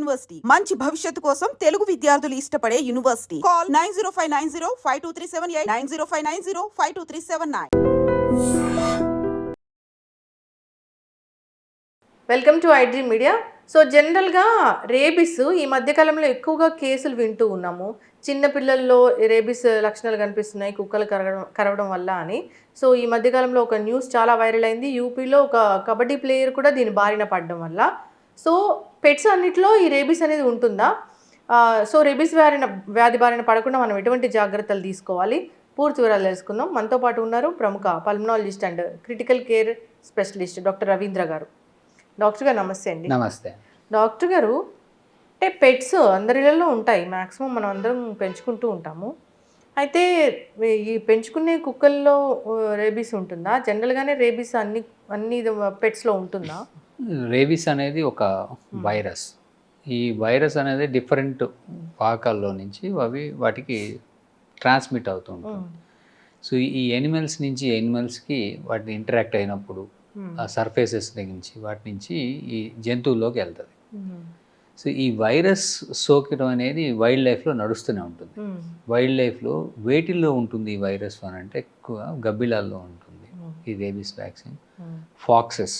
University మంచి భవిష్యత్తు కోసం తెలుగు విద్యార్థులు ఇష్టపడే university. Call 9059052378 9059052379. Welcome to iDream media. So జనరల్గా రేబిస్ ఈ మధ్యకాలంలో ఎక్కువగా కేసులు వింటూ ఉన్నాము. చిన్నపిల్లల్లో రేబిస్ లక్షణాలు కనిపిస్తున్నాయి కుక్కలు కరవడం వల్ల అని. సో ఈ మధ్యకాలంలో ఒక న్యూస్ చాలా వైరల్ అయింది. యూపీలో ఒక కబడ్డీ ప్లేయర్ కూడా దీని బారిన పడడం వల్ల. సో పెట్స్ అన్నిటిలో ఈ రేబిస్ అనేది ఉంటుందా? సో రేబిస్ వ్యాధి బారిన పడకుండా మనం ఎటువంటి జాగ్రత్తలు తీసుకోవాలి, పూర్తి వివరాలు తెలుసుకుందాం. మనతో పాటు ఉన్నారు ప్రముఖ pulmonologist and critical care specialist doctor Ravindra గారు. డాక్టర్ గారు నమస్తే అండి. నమస్తే డాక్టర్ గారు, అంటే పెట్స్ అందరిలో ఉంటాయి, మ్యాక్సిమం మనం అందరం పెంచుకుంటూ ఉంటాము. అయితే ఈ పెంచుకునే కుక్కల్లో రేబీస్ ఉంటుందా? జనరల్గానే రేబీస్ అన్ని పెట్స్లో ఉంటుందా? రేబీస్ అనేది ఒక వైరస్. ఈ వైరస్ అనేది డిఫరెంట్ పాకాల్లో నుంచి వాటికి ట్రాన్స్మిట్ అవుతూ ఉంటుంది. సో ఈ ఎనిమల్స్ నుంచి ఎనిమల్స్కి వాటిని ఇంటరాక్ట్ అయినప్పుడు ఆ సర్ఫేసెస్ నుంచి వాటి నుంచి ఈ జంతువుల్లోకి వెళ్తుంది. సో ఈ వైరస్ సోకడం అనేది వైల్డ్ లైఫ్లో నడుస్తూనే ఉంటుంది. వైల్డ్ లైఫ్లో వేటిల్లో ఉంటుంది ఈ వైరస్ అని అంటే ఎక్కువ గబ్బిలాల్లో ఉంటుంది ఈ రేబీస్ వ్యాక్సిన్. ఫాక్సెస్,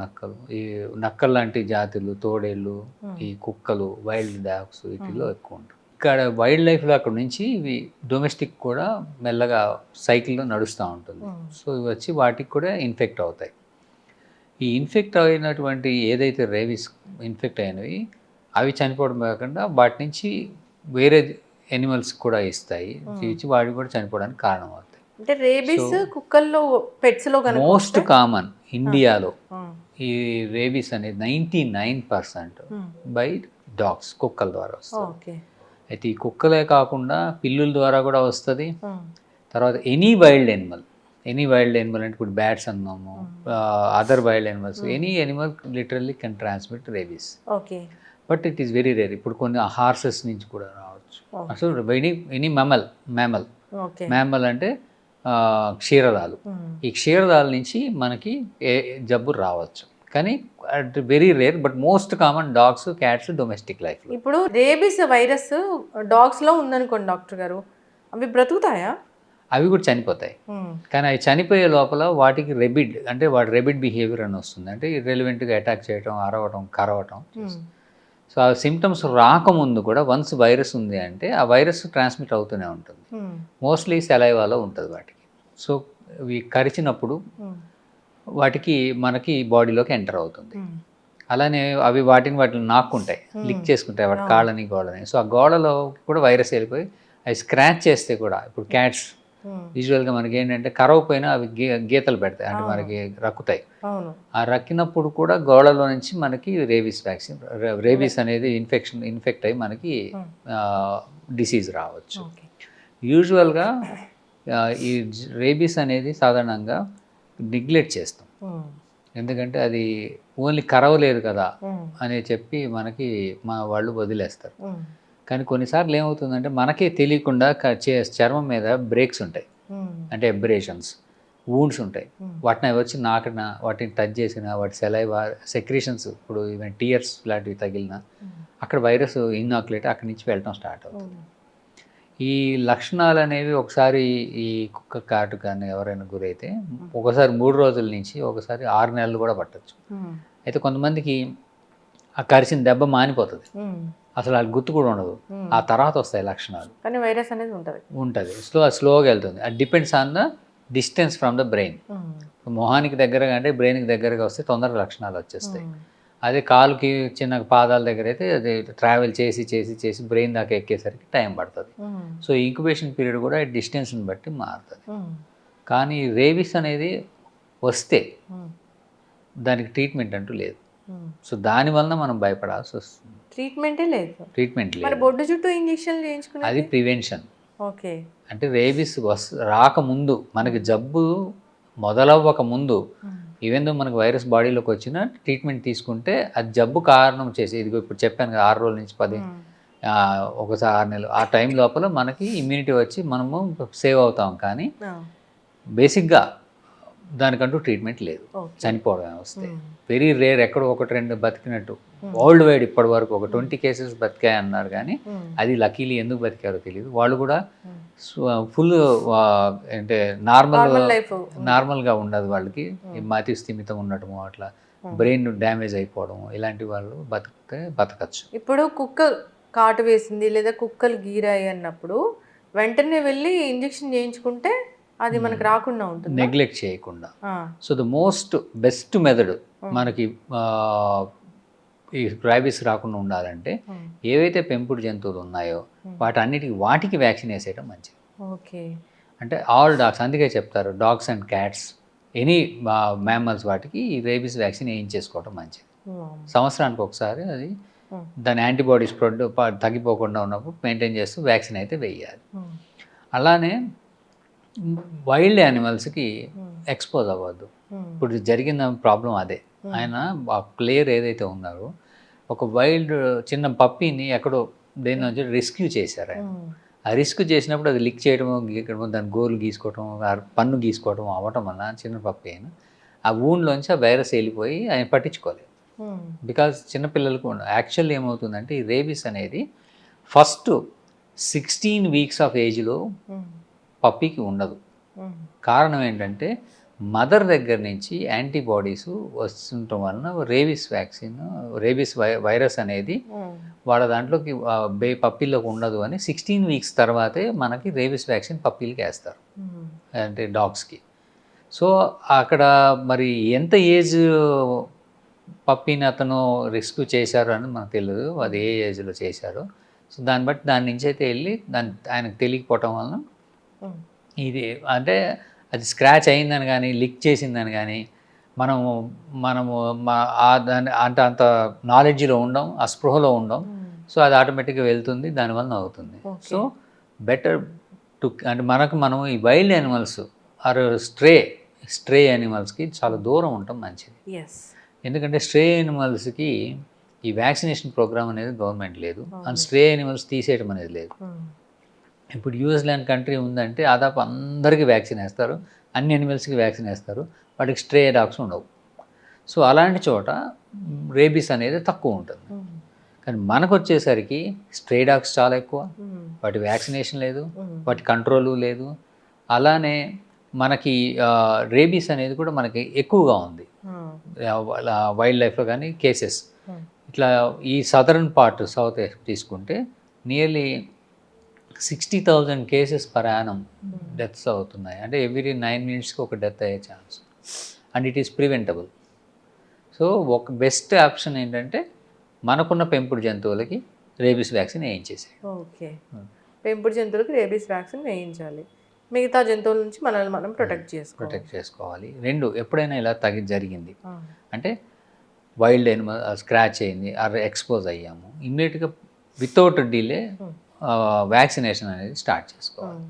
నక్కలు, ఈ నక్కలు లాంటి జాతులు, తోడేళ్ళు, ఈ కుక్కలు, వైల్డ్ డాగ్స్ వీటిల్లో ఎక్కువ ఉంటుంది. ఇక్కడ వైల్డ్ లైఫ్లో అక్కడ నుంచి ఇవి డొమెస్టిక్ కూడా మెల్లగా సైకిల్లో నడుస్తూ ఉంటుంది. సో ఇవి వచ్చి వాటికి కూడా ఇన్ఫెక్ట్ అవుతాయి. ఈ ఇన్ఫెక్ట్ అయినటువంటి ఏదైతే రేబీస్ ఇన్ఫెక్ట్ అయినవి అవి చనిపోవడం కాకుండా వాటి నుంచి వేరే ఎనిమల్స్ కూడా ఇస్తాయి, ఇచ్చి వాటి కూడా చనిపోవడానికి కారణం అవుతాయి. అంటే రేబీస్ కుక్కల్లో పెట్స్లో మోస్ట్ కామన్ ఇండియాలో ఈ రేబీస్ అనేది 99% బై డాగ్స్, కుక్కల ద్వారా వస్తుంది. అయితే ఈ కుక్కలే కాకుండా పిల్లుల ద్వారా కూడా వస్తుంది. తర్వాత ఎనీ వైల్డ్ ఎనిమల్ అంటే ఇప్పుడు బ్యాట్స్ అన్నాము, other wild animals, any Animal literally can transmit rabies. But it is very rare. ఇప్పుడు కొన్ని హార్సెస్ నుంచి కూడా రావచ్చు. అసలు ఎనీ మ్యామల్ అంటే క్షీరదాలు. ఈ క్షీరదాల నుంచి మనకి జబ్బు రావచ్చు, కానీ at very rare. But most common dogs, cats, domestic life. ఇప్పుడు రేబీస్ వైరస్ డాగ్స్లో ఉందనుకోండి డాక్టర్ గారు, అవి బ్రతుకుతాయా? అవి కూడా చనిపోతాయి. కానీ అవి చనిపోయే లోపల వాటికి వాటి రెబిడ్ బిహేవియర్ అని వస్తుంది. అంటే ఇర్రెలవెంట్గా అటాక్ చేయటం, అరవటం, కరవటం. సో ఆ సిమ్టమ్స్ రాకముందు కూడా వన్స్ వైరస్ ఉంది అంటే ఆ వైరస్ ట్రాన్స్మిట్ అవుతూనే ఉంటుంది. మోస్ట్లీ సెలైవాలో ఉంటుంది వాటికి. సో ఇవి కరిచినప్పుడు మనకి బాడీలోకి ఎంటర్ అవుతుంది. అలానే అవి వాటిని నాక్కుంటాయి, లిక్ చేసుకుంటాయి వాటి కాళ్ళని, గోడని. సో ఆ గోడలో కూడా వైరస్ వెళ్ళిపోయి అవి స్క్రాచ్ చేస్తే కూడా, ఇప్పుడు క్యాట్స్ యూజువల్గా మనకి ఏంటంటే కరవపోయినా అవి గీతలు పెడతాయి, అంటే మనకి రక్కుతాయి. ఆ రక్కినప్పుడు కూడా గోడలో నుంచి మనకి రేబీస్ అనేది ఇన్ఫెక్ట్ అయ్యి మనకి డిసీజ్ రావచ్చు. యూజువల్గా ఈ రేబీస్ అనేది సాధారణంగా నెగ్లెక్ట్ చేస్తాం, ఎందుకంటే అది ఓన్లీ కరవలేదు కదా అని చెప్పి మా వాళ్ళు వదిలేస్తారు. కానీ కొన్నిసార్లు ఏమవుతుందంటే మనకే తెలియకుండా చర్మం మీద బ్రేక్స్ ఉంటాయి, అంటే ఎబ్రేషన్స్, వూండ్స్ ఉంటాయి. వాటిని వాటిని టచ్ చేసిన వాటి సెక్రీషన్స్, ఇప్పుడు ఈవెన్ టీయర్స్ లాంటివి తగిలిన అక్కడ వైరస్ ఇనాక్యులేట్ అక్కడి నుంచి వెళ్ళటం స్టార్ట్ అవుతుంది. ఈ లక్షణాలు అనేవి ఒకసారి ఈ కుక్క కాటు కానీ ఎవరైనా గురైతే ఒకసారి 3 రోజుల నుంచి ఒకసారి 6 నెలలు కూడా పట్టచ్చు. అయితే కొంతమందికి ఆ కరిచిన దెబ్బ మానిపోతుంది, అసలు వాళ్ళకి గుర్తు కూడా ఉండదు. ఆ తర్వాత వస్తాయి లక్షణాలు, కానీ వైరస్ అనేది ఉంటుంది. స్లోగా వెళ్తుంది. అది depends on the distance from the brain. మొహానికి దగ్గరగా అంటే బ్రెయిన్కి దగ్గరగా వస్తే తొందరగా లక్షణాలు వచ్చేస్తాయి. అదే కాలుకి, చిన్న పాదాల దగ్గర అయితే అది ట్రావెల్ చేసి బ్రెయిన్ దాకా ఎక్కేసరికి టైం పడుతుంది. సో ఇంక్యుబేషన్ పీరియడ్ కూడా డిస్టెన్స్ని బట్టి మారుతుంది. కానీ రేబీస్ అనేది వస్తే దానికి ట్రీట్మెంట్ అంటూ లేదు. సో దానివల్ల మనం భయపడాల్సి వస్తుంది. ట్రీట్మెంట్ లేదు. బొడ్డు చుట్టూ ఇంజెక్షన్ చేయించుకునే అది ప్రివెన్షన్. అంటే రేబీస్ రాకముందు, మనకి జబ్బు మొదలవ్వక ముందు, ఈవెన్ దో మనకు వైరస్ బాడీలోకి వచ్చిన ట్రీట్మెంట్ తీసుకుంటే అది జబ్బు కారణం చేసి, ఇదిగో ఇప్పుడు చెప్పాను కదా 6 రోజుల నుంచి 10 ఒకసారి 6 నెలలు, ఆ టైం లోపల మనకి ఇమ్యూనిటీ వచ్చి మనము సేవ్ అవుతాం. కానీ బేసిక్గా దానికంటూ ట్రీట్మెంట్ లేదు, ఓకే. చనిపోవడం వస్తే వెరీ రేర్, ఎక్కడో ఒకటి రెండు బతికినట్టు. వరల్డ్ వైడ్ ఇప్పటి వరకు ఒక 20 కేసెస్ బతికాయి అన్నారు, కానీ అది లక్కీలీ ఎందుకు బతికారో తెలియదు. వాళ్ళు కూడా ఫుల్ అంటే నార్మల్గా ఉండదు వాళ్ళకి, మతి స్థిమితం ఉండటము, అట్లా బ్రెయిన్ డ్యామేజ్ అయిపోవడం, ఇలాంటి వాళ్ళు బతకచ్చు. ఇప్పుడు కుక్క కాటు వేసింది లేదా కుక్కలు గీరాయి అన్నప్పుడు వెంటనే వెళ్ళి ఇంజెక్షన్ చేయించుకుంటే అది మనకు రాకుండా ఉంటుంది, నెగ్లెక్ట్ చేయకుండా. So the most best method మనకి ఈ ర్యాబీస్ రాకుండా ఉండాలంటే ఏవైతే పెంపుడు జంతువులు ఉన్నాయో వాటికి వ్యాక్సిన్ వేసేయడం మంచిది. ఓకే. అంటే ఆల్ డాగ్స్, అందుకే చెప్తారు dogs and cats, any mammals వాటికి ఈ రేబీస్ వ్యాక్సిన్ వేయించేసుకోవడం మంచిది. సంవత్సరానికి ఒకసారి అది దాని యాంటీబాడీస్ తగ్గిపోకుండా ఉన్నప్పుడు మెయింటైన్ చేస్తూ వ్యాక్సిన్ అయితే వేయాలి. అలానే వైల్డ్ యానిమల్స్కి ఎక్స్పోజ్ అవ్వద్దు. ఇప్పుడు జరిగిన ప్రాబ్లం అదే. ఆయన ఆ ప్లేయర్ ఏదైతే ఉన్నారో ఒక వైల్డ్ చిన్న పప్పీని ఎక్కడో దేని నుంచి రెస్క్యూ చేశారు ఆయన. ఆ రిస్క్ చేసినప్పుడు అది లిక్ చేయడము, గీకడము, దాని గోర్లు గీసుకోవటం, పన్ను గీసుకోవటం అవ్వటం వల్ల చిన్న పప్పి అయినా ఆ వూండ్లోంచి ఆ వైరస్ వెళ్ళిపోయి ఆయన పట్టించుకోలేదు. బికాజ్ చిన్నపిల్లలకు యాక్చువల్లీ ఏమవుతుందంటే ఈ రేబీస్ అనేది ఫస్ట్ 16 వీక్స్ ఆఫ్ ఏజ్లో పప్పీకి ఉండదు. కారణం ఏంటంటే మదర్ దగ్గర నుంచి యాంటీబాడీస్ వస్తుండటం వలన రేబీస్ వైరస్ అనేది వాళ్ళ దాంట్లోకి పప్పీలోకి ఉండదు అని 16 వీక్స్ తర్వాతే మనకి రేబీస్ వ్యాక్సిన్ పప్పీలకి వేస్తారు, అంటే డాగ్స్కి. సో అక్కడ మరి ఎంత ఏజ్ పప్పీని అతను రిస్క్ చేశారు అని మనకు తెలియదు, అది ఏ ఏజ్లో చేశారో. సో దాన్ని బట్టి దాని నుంచి అయితే వెళ్ళి ఆయనకు తెలియకపోవటం వలన ఇది అంటే అది స్క్రాచ్ అయిందని కానీ లిక్ చేసిందని కానీ మనము దాని అంటే అంత నాలెడ్జ్లో ఉండం, ఆ స్పృహలో ఉండం. సో అది ఆటోమేటిక్గా వెళ్తుంది, దానివల్ల అవుతుంది. సో బెటర్ అంటే మనం ఈ వైల్డ్ యానిమల్స్ ఆర్ స్ట్రే యానిమల్స్కి చాలా దూరం ఉండటం మంచిది. ఎందుకంటే స్ట్రే యానిమల్స్కి ఈ వ్యాక్సినేషన్ ప్రోగ్రామ్ అనేది గవర్నమెంట్ లేదు, అండ్ స్ట్రే యానిమల్స్ తీసేయడం అనేది లేదు. ఇప్పుడు న్యూజిలాండ్ కంట్రీ ఉందంటే దాదాపు అందరికీ వ్యాక్సిన్ వేస్తారు, అన్ని యానిమల్స్కి వ్యాక్సిన్ వేస్తారు, వాటికి స్ట్రే డాగ్స్ ఉండవు. సో అలాంటి చోట రేబీస్ అనేది తక్కువ ఉంటుంది. కానీ మనకు వచ్చేసరికి స్ట్రే డాగ్స్ చాలా ఎక్కువ, వాటి వ్యాక్సినేషన్ లేదు, వాటి కంట్రోలు లేదు. అలానే మనకి రేబీస్ అనేది కూడా మనకి ఎక్కువగా ఉంది వైల్డ్ లైఫ్లో కానీ కేసెస్. ఇట్లా ఈ సదరన్ పార్ట్ సౌత్ తీసుకుంటే nearly 60,000 cases per annum deaths అవుతున్నాయి. అంటే ఎవ్రీ 9 మినిట్స్కి ఒక డెత్ అయ్యే chance, and it is preventable. So ఒక బెస్ట్ ఆప్షన్ ఏంటంటే మనకున్న పెంపుడు జంతువులకి రేబీస్ వ్యాక్సిన్ వేయించేసాయి. ఓకే, పెంపుడు జంతువులకి రేబీస్ వ్యాక్సిన్ వేయించాలి, మిగతా జంతువుల నుంచి మనల్ని మనం ప్రొటెక్ట్ చేసుకోవాలి. రెండు ఎప్పుడైనా ఇలా జరిగింది అంటే వైల్డ్ యానిమల్ స్క్రాచ్ అయింది, ఎక్స్పోజ్ అయ్యాము, ఇమ్మీడియట్గా వితౌట్ డిలే వ్యాక్సినేషన్ అనేది స్టార్ట్ చేసుకోవాలి.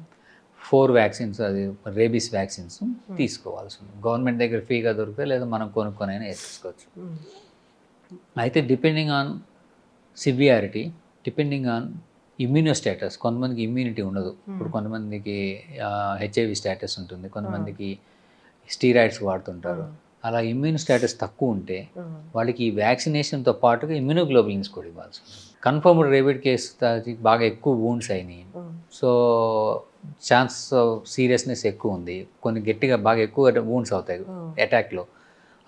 4 వ్యాక్సిన్స్, అది రేబీస్ వ్యాక్సిన్స్ తీసుకోవాల్సి ఉంది. గవర్నమెంట్ దగ్గర ఫ్రీగా దొరుకుతాయి, లేదా మనం కొనుక్కొనైనా వేసుకోవచ్చు. అయితే depending on severity, depending on immuno status, కొంతమందికి ఇమ్యూనిటీ ఉండదు. ఇప్పుడు కొంతమందికి హెచ్ఐవి స్టేటస్ ఉంటుంది, కొంతమందికి స్టీరాయిడ్స్ వాడుతుంటారు. అలా ఇమ్యూన్ స్టేటస్ తక్కువ ఉంటే వాళ్ళకి ఈ వ్యాక్సినేషన్తో పాటుగా ఇమ్యూనోగ్లోబులిన్స్ కూడా ఇవ్వాల్సి ఉంటుంది. కన్ఫర్మ్డ్ రేబిడ్ కేసు బాగా ఎక్కువ వూండ్స్ అయినాయి, సో ఛాన్స్ సీరియస్నెస్ ఎక్కువ ఉంది, కొన్ని గట్టిగా బాగా ఎక్కువ వూండ్స్ అవుతాయి అటాక్లో.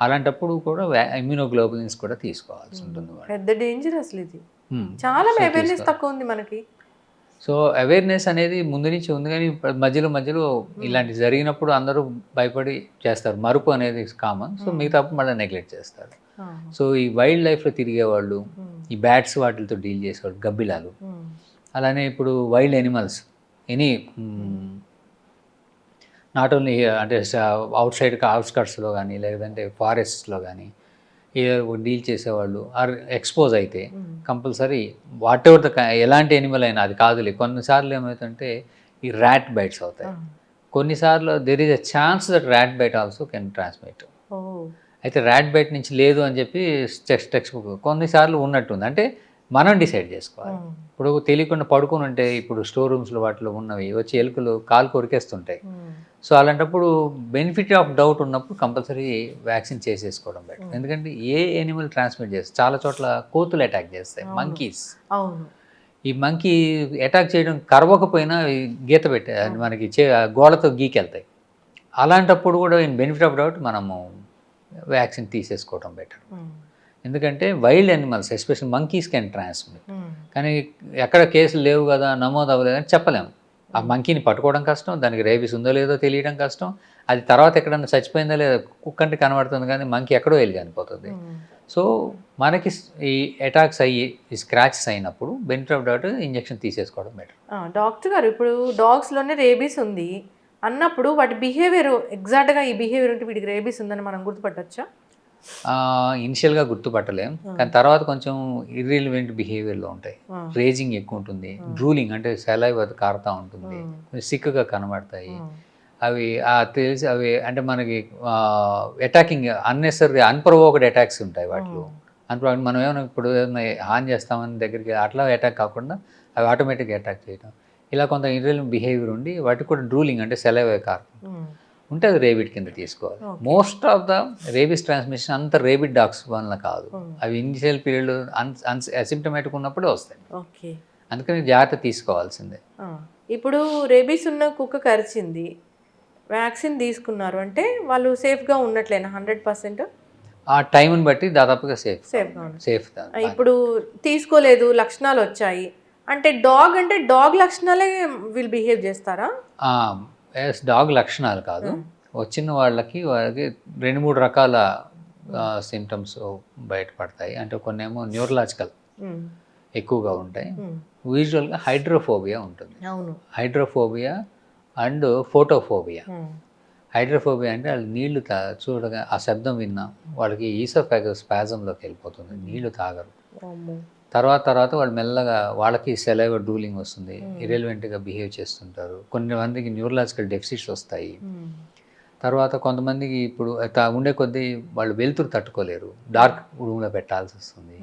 అలాంటప్పుడు కూడా ఇమ్యూనోగ్లోబులిన్స్ కూడా తీసుకోవాల్సి ఉంటుంది. పెద్ద డేంజర్ అసలు ఇది, చాలా అవేర్నెస్ తక్కువ ఉంది మనకి. సో అవేర్నెస్ అనేది ముందు నుంచి ఉంది, కానీ మధ్యలో ఇలాంటి జరిగినప్పుడు అందరూ భయపడి చేస్తారు. మరుపు అనేది కామన్, సో మిగతా మళ్ళీ నెగ్లెక్ట్ చేస్తారు. సో ఈ వైల్డ్ లైఫ్లో తిరిగేవాళ్ళు, ఈ బ్యాట్స్ వాటితో డీల్ చేసేవాళ్ళు, గబ్బిలాలు, అలానే ఇప్పుడు wild animals any not only అంటే అవుట్స్కట్స్లో కానీ లేదంటే ఫారెస్ట్స్లో కానీ డీల్ చేసేవాళ్ళు ఆర్ ఎక్స్పోజ్ అయితే కంపల్సరీ వాట్ ఎవర్ ఎలాంటి యానిమల్ అయినా అది కాదులే. కొన్నిసార్లు ఏమవుతుందంటే ఈ ర్యాట్ బైట్స్ అవుతాయి, కొన్నిసార్లు there is a chance that rat bite also can transmit. అయితే ర్యాట్ బైట్ నుంచి లేదు అని చెప్పి టెక్స్ట్ బుక్ కొన్నిసార్లు ఉన్నట్టుంది, అంటే మనం డిసైడ్ చేసుకోవాలి. ఇప్పుడు తెలియకుండా పడుకొని ఉంటే ఇప్పుడు స్టోర్ రూమ్స్లో వాటిలో ఉన్నవి వచ్చి ఎలుకలు కాలు కొరికేస్తుంటాయి, సో అలాంటప్పుడు బెనిఫిట్ ఆఫ్ డౌట్ ఉన్నప్పుడు కంపల్సరీ వ్యాక్సిన్ చేసేసుకోవడం బెటర్. ఎందుకంటే ఏ ఎనిమల్ ట్రాన్స్మిట్ చేస్తాయి, చాలా చోట్ల కోతులు అటాక్ చేస్తాయి, మంకీస్. అవును. ఈ మంకీ అటాక్ చేయడం కరవకపోయినా ఈ గీత పెట్టే మనకి గోడతో గీకెళ్తాయి. అలాంటప్పుడు కూడా ఇన్ బెనిఫిట్ ఆఫ్ డౌట్ మనము వ్యాక్సిన్ తీసేసుకోవడం బెటర్. ఎందుకంటే wild animals especial monkeys can transmit. కానీ ఎక్కడ కేసులు లేవు కదా, నమోదు అవ్వలేదు అని చెప్పలేము. ఆ మంకీని పట్టుకోవడం కష్టం, దానికి రేబీస్ ఉందో లేదో తెలియడం కష్టం. అది తర్వాత ఎక్కడన్నా చచ్చిపోయిందో లేదో కుక్కంటే కనబడుతుంది, కానీ మంకీ ఎక్కడో వెళ్ళి చనిపోతుంది. సో మనకి ఈ అటాక్స్ అయ్యి ఈ స్క్రాచెస్ అయినప్పుడు బెనిఫిట్ ఆఫ్ డౌట్ ఇంజెక్షన్ తీసేసుకోవడం బెటర్. డాక్టర్ గారు, ఇప్పుడు డాగ్స్లోనే రేబీస్ ఉంది అన్నప్పుడు వాటి బిహేవియర్ ఎగ్జాక్ట్గా ఈ బిహేవియర్ ఉంటే వీటికి రేబీస్ ఉందని మనం గుర్తుపట్టచ్చా? ఇనిషియల్గా గుర్తుపట్టలేం, కానీ తర్వాత కొంచెం ఇర్రిలివెంట్ బిహేవియర్లో ఉంటాయి. రేజింగ్ ఎక్కువ ఉంటుంది, డ్రూలింగ్ అంటే సెలైవ్ అది కారుతూ ఉంటుంది, సిక్గా కనబడతాయి. అవి తెలిసి అవి అంటే మనకి అటాకింగ్ అన్నెసరీ అన్ప్రొవోక్డ్ అటాక్స్ ఉంటాయి వాటిలో. అన్ప్రొవోక్డ్ మనం ఏమైనా ఇప్పుడు ఏమైనా హాన్ చేస్తామని దగ్గరికి అట్లా అటాక్ కాకుండా అవి ఆటోమేటిక్గా అటాక్ చేయడం, ఇలా కొంత ఇర్రిలివెంట్ బిహేవియర్ ఉండి వాటికి కూడా డ్రూలింగ్ అంటే సెలైవ్ కారుతుంది ఉంటే అది రేబిడ్ కింద తీసుకోవాలి. Most of the rabies transmission అంత రేబిడ్ డాగ్స్ వల్ల కాదు, అవి ఇనిషియల్ పీరియడ్ అసిమ్టమేటిక్ ఉన్నప్పుడే వస్తాయి. ఓకే, అందుకని జాగ్రత్త తీసుకోవాల్సిందే. ఇప్పుడు రేబీస్ ఉన్న కుక్క కరిచింది, వ్యాక్సిన్ తీసుకున్నారు అంటే వాళ్ళు సేఫ్గా ఉన్నట్లేనా 100%? ఆ టైంని బట్టి దాదాపుగా సేఫ్. ఇప్పుడు తీసుకోలేదు, లక్షణాలు వచ్చాయి అంటే డాగ్ లక్షణాలే వీళ్ళు బిహేవ్ చేస్తారా? డాగ్ లక్షణాలు కాదు, వచ్చిన వాళ్ళకి 2-3 రకాల సిమ్టమ్స్ బయటపడతాయి. అంటే కొన్ని ఏమో న్యూరలాజికల్ ఎక్కువగా ఉంటాయి. యూజువల్గా హైడ్రోఫోబియా ఉంటుంది. Hydrophobia and photophobia. హైడ్రోఫోబియా అంటే వాళ్ళు నీళ్లు చూడగా ఆ శబ్దం విన్నా వాళ్ళకి ఈసోఫాగస్ స్పాజంలోకి వెళ్ళిపోతుంది, నీళ్లు తాగరు. తర్వాత వాళ్ళు మెల్లగా వాళ్ళకి సెలైవ్ డ్రూలింగ్ వస్తుంది, ఇర్రెలవెంట్గా బిహేవ్ చేస్తుంటారు. కొన్ని మందికి న్యూరలాజికల్ డెఫిసిట్స్ వస్తాయి. తర్వాత కొంతమందికి ఇప్పుడు ఉండే కొద్దీ వాళ్ళు వెలుతురు తట్టుకోలేరు, డార్క్ రూమ్లో పెట్టాల్సి వస్తుంది.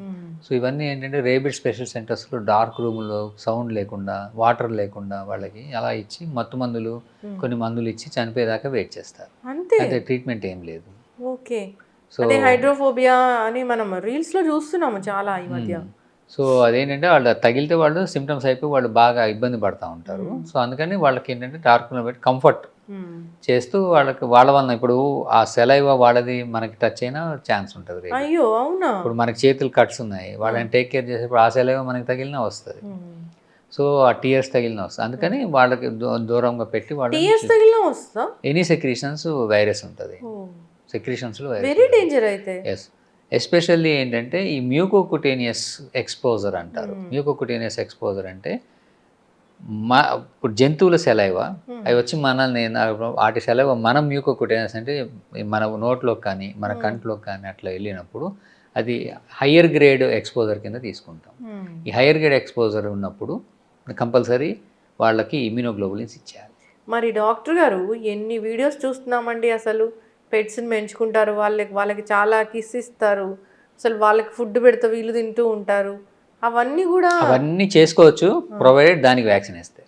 సో ఇవన్నీ ఏంటంటే రేబిడ్ స్పెషల్ సెంటర్స్లో డార్క్ రూమ్లో సౌండ్ లేకుండా, వాటర్ లేకుండా వాళ్ళకి అలా ఇచ్చి మత్తు మందులు కొన్ని మందులు ఇచ్చి చనిపోయేదాకా వెయిట్ చేస్తారు. అంతే, ట్రీట్మెంట్ ఏం లేదు. ఓకే, సో హైడ్రోఫోబియా అని మనం రీల్స్లో చూస్తున్నాము చాలా ఈ మధ్య. సో అదేంటంటే వాళ్ళు తగిలితే వాళ్ళు సిమ్టమ్స్ అయిపోయి వాళ్ళు బాగా ఇబ్బంది పడుతూ ఉంటారు. సో అందుకని వాళ్ళకి ఏంటంటే డార్క్లో పెట్టి కంఫర్ట్ చేస్తూ వాళ్ళకి వాళ్ళ వల్ల ఇప్పుడు ఆ సెలైవ్ వాళ్ళది మనకి టచ్ అయినా ఛాన్స్ ఉంటుంది. అయ్యో అవునా? ఇప్పుడు మనకి చేతులు కట్స్ ఉన్నాయి, వాళ్ళని టేక్ కేర్ చేసేప్పుడు ఆ సెలైవ్ మనకి తగిలినా వస్తుంది. సో ఆ టీయర్స్ తగిలినా వస్తుంది. అందుకని వాళ్ళకి దూరంగా పెట్టి వాళ్ళు ఎనీ సెక్రీషన్స్ వైరస్ ఉంటుంది, సెక్రీషన్స్లో వెరీ డేంజర్ అయితే. ఎస్, ఎస్పెషల్లీ ఏంటంటే ఈ మ్యూకోకుటేనియస్ ఎక్స్పోజర్ అంటారు. మ్యూకోకుటేనియస్ ఎక్స్పోజర్ అంటే ఇప్పుడు జంతువుల సెలైవా అవి వచ్చి మనల్ని వాటి సెలైవా మనం మ్యూకోకుటేనియస్ అంటే మన నోట్లోకి కానీ మన కంట్లోకి కానీ అట్లా వెళ్ళినప్పుడు అది హయ్యర్ గ్రేడ్ ఎక్స్పోజర్ కింద తీసుకుంటాం. ఈ హయ్యర్ గ్రేడ్ ఎక్స్పోజర్ ఉన్నప్పుడు కంపల్సరీ వాళ్ళకి ఇమ్యూనోగ్లోబులిన్స్ ఇచ్చేయాలి. మరి డాక్టర్ గారు ఎన్ని వీడియోస్ చూస్తున్నామండి, అసలు పెట్స్ని పెంచుకుంటారు, వాళ్ళకి చాలా కిస్ ఇస్తారు, అసలు వాళ్ళకి ఫుడ్ పెడితే వీళ్ళు తింటూ ఉంటారు, అవన్నీ చేసుకోవచ్చు ప్రొవైడెడ్ దానికి వ్యాక్సిన్ వేస్తే.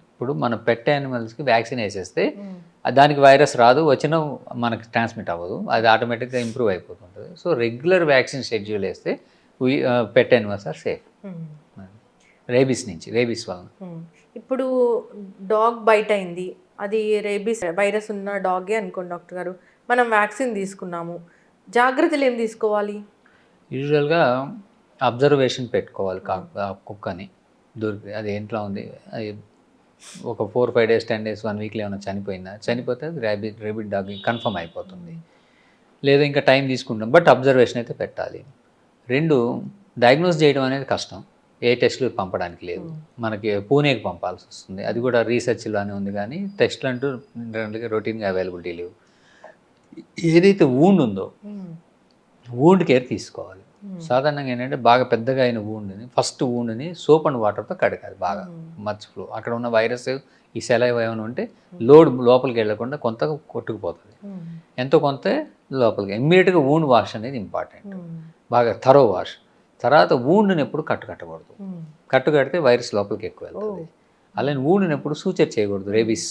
ఇప్పుడు మన పెట్ యానిమల్స్కి వ్యాక్సిన్ వేసేస్తే దానికి వైరస్ రాదు, వచ్చినా మనకి ట్రాన్స్మిట్ అవ్వదు, అది ఆటోమేటిక్గా ఇంప్రూవ్ అయిపోతుంటుంది. సో రెగ్యులర్ వ్యాక్సిన్ షెడ్యూల్ వేస్తే pet animals are safe rabies వలన. ఇప్పుడు డాగ్ బైట్ అయింది, అది రేబీస్ వైరస్ ఉన్న డాగే అనుకోండి డాక్టర్ గారు, మనం వ్యాక్సిన్ తీసుకున్నాము, జాగ్రత్తలు ఏం తీసుకోవాలి? యూజువల్గా అబ్జర్వేషన్ పెట్టుకోవాలి. కుక్కని అది ఇంట్లో ఉంది, అది ఒక 4-5 days 10 days 1 weekలో ఏమైనా చనిపోతే అది రేబిడ్ డాగ్ కన్ఫర్మ్ అయిపోతుంది. లేదా ఇంకా టైం తీసుకుంటాం, బట్ అబ్జర్వేషన్ అయితే పెట్టాలి. 2, డయాగ్నోస్ చేయడం అనేది కష్టం, ఏ టెస్టులు పంపడానికి లేదు, మనకి పూణేకి పంపాల్సి వస్తుంది. అది కూడా రీసెర్చ్లోనే ఉంది, కానీ టెస్టులు అంటూ రొటీన్గా అవైలబిలిటీ లేవు. ఏదైతే వూండ్ ఉందో వూండ్ కేర్ తీసుకోవాలి. సాధారణంగా ఏంటంటే బాగా పెద్దగా అయిన ఫస్ట్ వూండ్ని సోప్ అండ్ వాటర్తో కడగాలి బాగా, మర్చిపో అక్కడ ఉన్న వైరస్ ఈ సెలైవ్ ఏమైనా ఉంటే లోపలికి వెళ్ళకుండా కొంత కొట్టుకుపోతుంది, ఎంతో కొంత లోపలికి. ఇమ్మీడియట్గా వూండ్ వాష్ అనేది ఇంపార్టెంట్, బాగా థరో వాష్. తర్వాత వూండ్ని ఎప్పుడు కట్టకూడదు, కడితే వైరస్ లోపలికి ఎక్కువ వెళ్తుంది. అలానే ఊడినప్పుడు సూచర్ చేయకూడదు. రేబీస్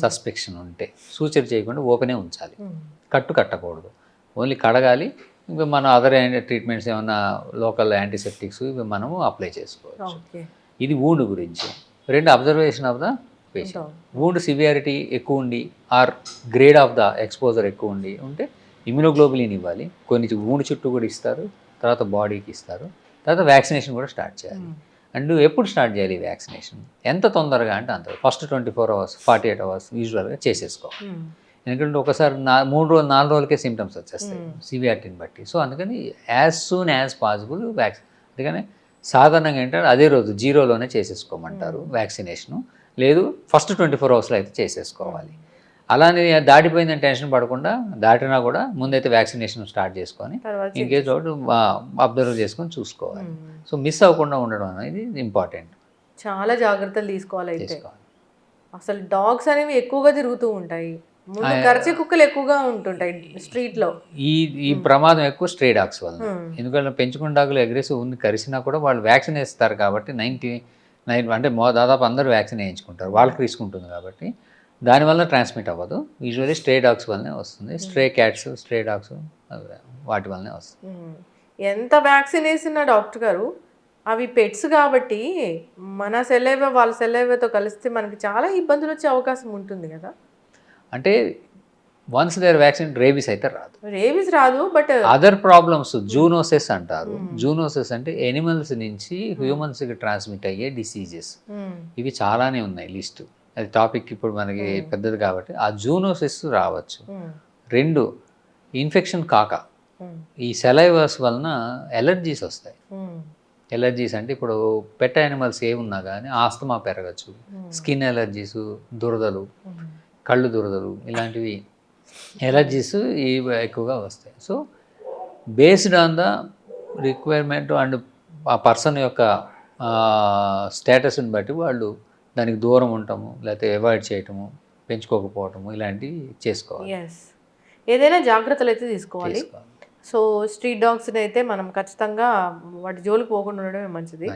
సస్పెక్షన్ ఉంటే సూచర్ చేయకుండా ఓపెనే ఉంచాలి, కట్టకూడదు. ఓన్లీ కడగాలి. ఇంకా మన అదర్ ట్రీట్మెంట్స్ ఏమన్నా లోకల్ యాంటీసెప్టిక్స్ ఇవి మనము అప్లై చేసుకోవచ్చు. ఇది వూండ్ గురించి. 2 observation of the patient. Wound severity ఎక్కువ ఉండి are grade of the exposure ఎక్కువ ఉంటే ఇమ్యునోగ్లోబులిన్ ఇవ్వాలి. కొన్ని వూండ్ చుట్టూ కూడా ఇస్తారు, తర్వాత బాడీకి ఇస్తారు, తర్వాత వ్యాక్సినేషన్ కూడా స్టార్ట్ చేయాలి. అండ్ ఎప్పుడు స్టార్ట్ చేయాలి వ్యాక్సినేషన్? ఎంత తొందరగా అంటే అంత ఫస్ట్ 24 hours 48 hours యూజువల్గా చేసేసుకోవాలి. ఎందుకంటే ఒకసారి 3 రోజులు 4 రోజులకే సిమ్టమ్స్ వచ్చేస్తాయి సివియారిటీని బట్టి. సో అందుకని యాజ్ సూన్ యాజ్ పాసిబుల్ అందుకని సాధారణంగా ఏంటంటే అదే రోజు 0లోనే చేసేసుకోమంటారు వ్యాక్సినేషను. లేదు ఫస్ట్ 24 hours అయితే చేసేసుకోవాలి. అలానే దాటిపోయిందని టెన్షన్ పడకుండా దాటినా కూడా ముందైతే వ్యాక్సినేషన్ స్టార్ట్ చేసుకొని ఇంకేస్ ఒకటి అబ్జర్వ్ చేసుకొని చూసుకోవాలి. సో మిస్ అవ్వకుండా ఉండడం అనేది ఇంపార్టెంట్. చాలా జాగ్రత్తలు తీసుకోవాలి. అయితే అసలు డాగ్స్ అనేవి ఎక్కువగా తిరుగుతూ ఉంటాయి, ముందు కరిచే కుక్కలు ఎక్కువగా ఉంటుంటాయి స్ట్రీట్లో. ఈ ప్రమాదం ఎక్కువ స్ట్రే డాగ్స్ వల్ల. ఎందుకంటే పెంచుకున్న డాగులు అగ్రెసివ్ ఉంది, కరిసినా కూడా వాళ్ళు వ్యాక్సిన్ వేస్తారు కాబట్టి 99 అంటే దాదాపు అందరూ వ్యాక్సిన్ వేయించుకుంటారు, వాళ్ళకి రిస్క్ ఉంటుంది కాబట్టి దానివల్ల ట్రాన్స్మిట్ అవ్వదు. యూజువల్లీ స్ట్రే డాగ్స్ వల్లనే వస్తుంది. స్ట్రే క్యాట్స్, స్ట్రే డాగ్స్ వాటి వల్లనే వస్తుంది. ఎంత వ్యాక్సిన్ వేసినా డాక్టర్ గారు అవి పెట్స్ కాబట్టి మన సెలైవా వాళ్ళ సెలైవాతో కలిస్తే మనకి చాలా ఇబ్బందులు వచ్చే అవకాశం ఉంటుంది కదా. అంటే వన్స్ దేర్ వ్యాక్సిన్ రేబీస్ అయితే రాదు. రేబీస్ రాదు, బట్ అదర్ ప్రాబ్లమ్స్ జూనోసిస్ అంటారు. జూనోసిస్ అంటే ఎనిమల్స్ నుంచి హ్యూమన్స్కి ట్రాన్స్మిట్ అయ్యే డిసీజెస్. ఇవి చాలానే ఉన్నాయి లిస్టు. అది టాపిక్ ఇప్పుడు మనకి పెద్దది కాబట్టి ఆ జూనోసిస్ రావచ్చు. 2 ఇన్ఫెక్షన్ కాక ఈ సెలైవర్స్ వలన ఎలర్జీస్ వస్తాయి. ఎలర్జీస్ అంటే ఇప్పుడు పెట్ యానిమల్స్ ఏమున్నా కానీ ఆస్తమా పెరగచ్చు, స్కిన్ ఎలర్జీస్, దురదలు, కళ్ళు దురదలు, ఇలాంటివి ఎలర్జీస్ ఎక్కువగా వస్తాయి. So based on the requirement and ఆ పర్సన్ యొక్క స్టేటస్ని బట్టి వాళ్ళు దానికి దూరం ఉండటము, లేకపోతే అవాయిడ్ చేయటము, పెంచుకోకపోవటము, ఇలాంటివి చేసుకోవాలి. ఏదైనా జాగ్రత్తలు అయితే తీసుకోవాలి. సో స్ట్రీట్ డాగ్స్ని అయితే మనం ఖచ్చితంగా వాటి జోలికి పోకుండా ఉండడమే మంచిది.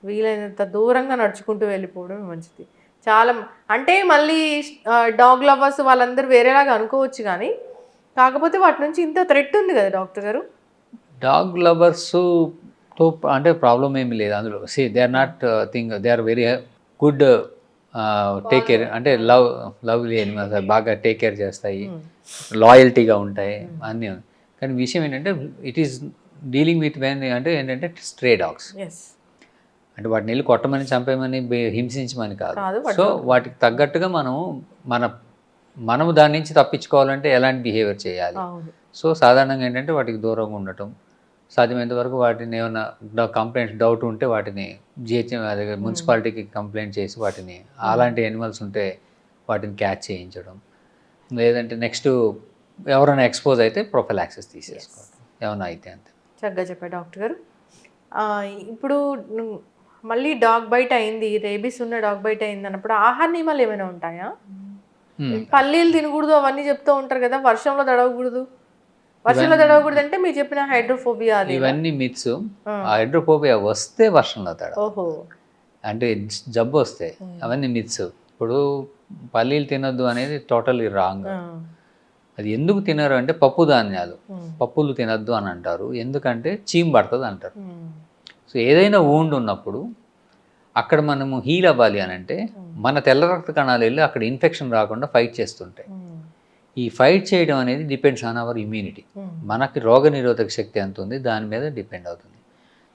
వీలైనంత దూరంగా నడుచుకుంటూ వెళ్ళిపోవడమే మంచిది. చాలా అంటే మళ్ళీ డాగ్ లవర్స్ వాళ్ళందరూ వేరేలాగా అనుకోవచ్చు, కానీ కాకపోతే వాటి నుంచి ఇంత థ్రెట్ ఉంది కదా డాక్టర్ గారు. డాగ్ లవర్స్తో అంటే ప్రాబ్లం ఏమి లేదు అందులో. They are not they are very good take care, అంటే లవ్లీ ఎనిమల్స్, బాగా టేక్ కేర్ చేస్తాయి, లాయల్టీగా ఉంటాయి అన్నీ. కానీ విషయం ఏంటంటే ఇట్ ఈస్ డీలింగ్ విత్ అంటే ఏంటంటే స్ట్రే డాగ్స్. అంటే వాటిని వెళ్ళి కొట్టమని, చంపేయమని, హింసించమని కాదు. సో వాటికి తగ్గట్టుగా మనము దాని నుంచి తప్పించుకోవాలంటే ఎలాంటి బిహేవియర్ చేయాలి. సో సాధారణంగా ఏంటంటే వాటికి దూరంగా ఉండటం, సాధ్యమైనంత వరకు వాటిని ఏమైనా కంప్లైంట్స్ డౌట్ ఉంటే వాటిని జిహెచ్ఎం మున్సిపాలిటీకి కంప్లైంట్ చేసి వాటిని అలాంటి యానిమల్స్ ఉంటే వాటిని క్యాచ్ చేయించడం, లేదంటే నెక్స్ట్ ఎవరైనా ఎక్స్పోజ్ అయితే ప్రొఫైలాక్సిస్ తీసేసుకోవడం ఏమైనా అయితే. అంతే చక్కగా చెప్పారు డాక్టర్ గారు. ఇప్పుడు మళ్ళీ డాగ్ బైట్ అయింది, రేబీస్ ఉన్న డాగ్ బైట్ అయింది అన్నప్పుడు ఆహార నియమాలు ఏమైనా ఉంటాయా? పల్లీలు తినకూడదు అవన్నీ చెప్తూ ఉంటారు కదా, వర్షంలో తడవకూడదు అంటే మీరు చెప్పిన హైడ్రోఫోబియా, ఇవన్నీ మిత్స్. హైడ్రోఫోబియా వస్తే వర్షంలో తడవ, అంటే జబ్బు వస్తే అవన్నీ మిత్స్. ఇప్పుడు పల్లీలు తినొద్దు అనేది టోటల్లీ రాంగ్. అది ఎందుకు తినరు అంటే పప్పు ధాన్యాలు, పప్పులు తినొద్దు అని అంటారు. ఎందుకంటే చీమ్ పడుతుంది అంటారు. సో ఏదైనా వూండ్ ఉన్నప్పుడు అక్కడ మనము హీల్ అవ్వాలి అని అంటే మన తెల్ల రక్త కణాలు వెళ్ళి అక్కడ ఇన్ఫెక్షన్ రాకుండా ఫైట్ చేస్తుంటాయి. ఈ ఫైట్ చేయడం అనేది డిపెండ్స్ ఆన్ అవర్ ఇమ్యూనిటీ. మనకి రోగ నిరోధక శక్తి ఎంత ఉంది దాని మీద డిపెండ్ అవుతుంది.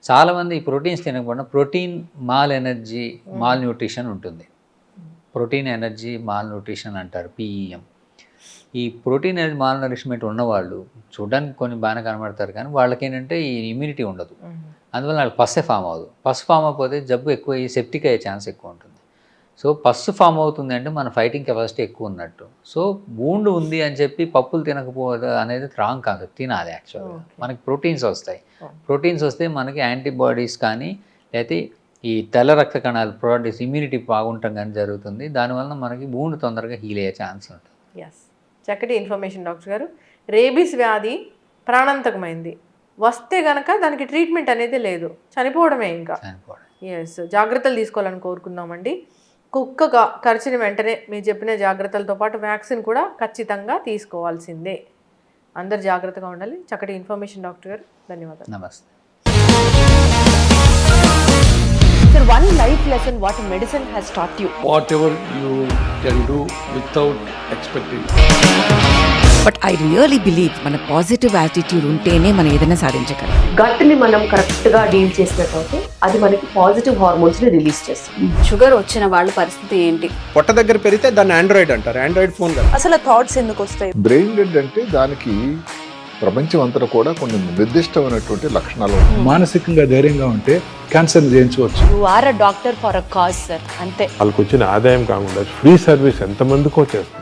చాలామంది ఈ ప్రోటీన్స్ తినకుండా protein mall energy mall nutrition ఉంటుంది. ప్రోటీన్ ఎనర్జీ మాల్ న్యూట్రిషన్ అంటారు, PEM. ఈ ప్రోటీన్ ఎనర్జీ మాల్ నరిష్మెంట్ ఉన్నవాళ్ళు చూడడానికి కొన్ని బాగానే కనబడతారు, కానీ వాళ్ళకి ఏంటంటే ఈ ఇమ్యూనిటీ ఉండదు. అందువల్ల వాళ్ళకి పస్సే ఫామ్ అవ్వదు. పస్సు ఫామ్ అయిపోతే జబ్బు ఎక్కువ అయ్యి సెప్టిక్ అయ్యే ఛాన్స్ ఎక్కువ ఉంటుంది. సో పస్సు ఫామ్ అవుతుంది అంటే మన ఫైటింగ్ కెపాసిటీ ఎక్కువ ఉన్నట్టు. సో వూండ్ ఉంది అని చెప్పి పప్పులు తినకపోవడం అనేది రాంగ్ కాదు, తినాలి. యాక్చువల్గా మనకి ప్రోటీన్స్ వస్తాయి. ప్రోటీన్స్ వస్తే మనకి యాంటీబాడీస్ కానీ లేకపోతే ఈ తెల్ల రక్త కణాలు ప్రోటీన్స్ ఇమ్యూనిటీ బాగుంటాం కానీ జరుగుతుంది. దానివల్ల మనకి వూండ్ తొందరగా హీల్ అయ్యే ఛాన్స్ ఉంటుంది. చక్కటి ఇన్ఫర్మేషన్ డాక్టర్ గారు. రేబీస్ వ్యాధి ప్రాణాంతకమైంది, వస్తే గనక దానికి ట్రీట్మెంట్ అనేది లేదు, చనిపోవడమే ఇంకా. జాగ్రత్తలు తీసుకోవాలని కోరుకుందామండి. కుక్క కరిచిన వెంటనే మీరు చెప్పిన జాగ్రత్తలతో పాటు వ్యాక్సిన్ కూడా ఖచ్చితంగా తీసుకోవాల్సిందే. అందరు జాగ్రత్తగా ఉండాలి. చక్కటి ఇన్ఫర్మేషన్ డాక్టర్ గారు, ధన్యవాదాలు. నమస్తే. Sir, one life lesson what medicine has taught you. Whatever you can do without expecting. But I really believe మన పాజిటివ్ యాటిట్యూడ్ ఉంటేనే మనం ఏదైనా సాధించగలం. గట్ని మనం కరెక్ట్గా డీల్ చేసినట్లయితే అది మనకి పాజిటివ్ హార్మోన్స్ని రిలీజ్ చేస్తుంది. షుగర్ వచ్చిన వాళ్ళ పరిస్థితి ఏంటి? పొట్ట దగ్గర పెరిగితే దాన్ని ఆండ్రాయిడ్ అంటారు, ఆండ్రాయిడ్ ఫోన్ కాదు. అసలు థాట్స్ ఎందుకు వస్తాయి? బ్రెయిన్ డెడ్ అంటే దానికి ప్రపంచం అంతా కూడా కొన్ని నిర్దిష్టమైనటువంటి లక్షణాలు ఉంటాయి. మానసికంగా ధైర్యంగా ఉంటే క్యాన్సర్ జయించవచ్చు. You are a doctor for a cause sir, అంతే. వాళ్ళకి వచ్చిన ఆదాయం కాకుండా ఫ్రీ సర్వీస్ ఎంతమందికో చేస్తారు.